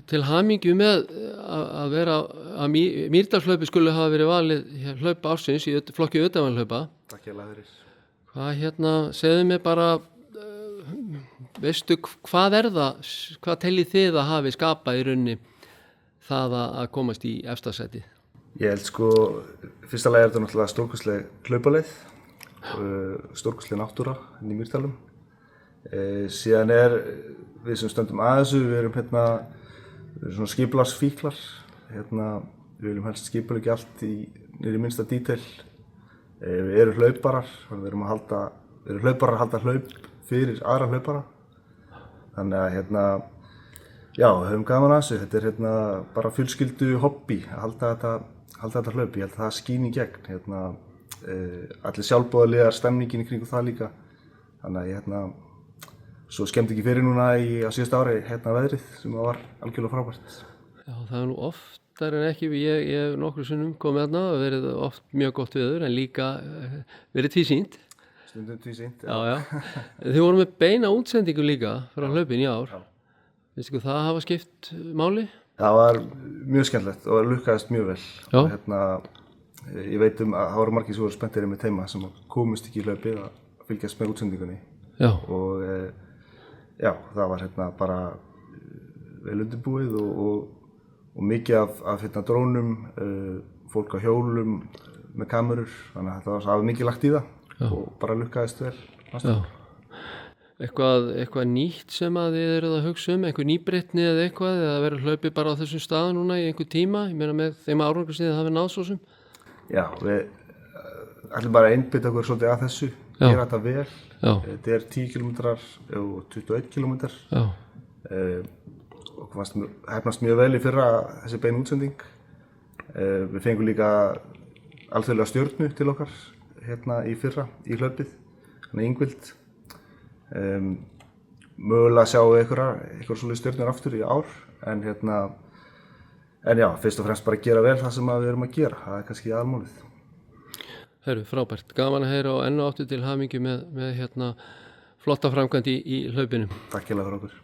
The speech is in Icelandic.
til hamingju með að vera að Mýrdalshlaupi skulle hafa verið valið hlaup ársins í flokki utanlandshlaupa. Takk hérlega fyrir. Hvað segðu mér bara, veistu hvað það, hvað teljið þið að hafi skapað í rauninni það að komast í efsta sætið? Ég held sko, fyrsta lagi þetta náttúrulega stórkostleg hlaupaleið, stórkostleg náttúra í Mýrdalum. Síðan við sem stöndum að þessu, við erum svona skipulagsfíklar, við viljum helst skipuleggja allt niður í minnsta díteil. Við erum hlauparar, við erum hlauparar að halda hlaup fyrir aðra hlaupara. Þannig að já, höfum gaman að þessu, þetta er bara fjölskyldu hobby að halda þetta hlaup. Ég held að það skín í gegn, allir sjálfboðaliðar, stemningin í kringum það líka. Þannig að svo skemmt ekki fyrir núna á síðasta ári veðrið sem var algjörlega frábært. Já, það er nú oftar en ekki, ég hef nokkru sinnum komið og verið oft mjög gott veður en líka verið tvísýnt. Stundum tvísýnt, já. Þið voru með beina útsendingu líka frá hlaupin í ár. Veistu það hafa skipt máli? Það var mjög skemmtilegt og lukkaðist mjög vel. Og ég veit að það voru margir sem voru spenntir með teima sem komust ekki í hlaupið að fylgjast með útsendingunni. Já. Og já, það var bara vel undirbúið og mikið af drónum, fólk á hjólum með kamerur, þannig að það var mikið lagt í það og bara lukkaðist vel. Já. Eitthvað nýtt sem að þið eruð að hugsa einhver nýbreytni eða eitthvað, eða verður hlaupið bara á þessum stað núna í einhver tíma, ég meina með þeim árangri sem þið hafið náð svo sem? Já, við ætlum bara að einbeita okkur svolítið að þessu, gera þetta vel. Þetta 10 km og 21 km. Og hefnast mjög vel í fyrra þessi bein útsending. Við fengum líka alþjóðlega stjörnu til okkar í fyrra í hlaupið, Ingvild. Mögulega sjáum við einhverjar svolítið stjörnur aftur í ár, en já, fyrst og fremst bara gera vel það sem við erum að gera, það er kannski aðalmálið. Herru, frábært. Gaman að heyra og enn og aftur til hamingju með flotta framkvæmd í hlaupinu. Takk hérlega fyrir okkur.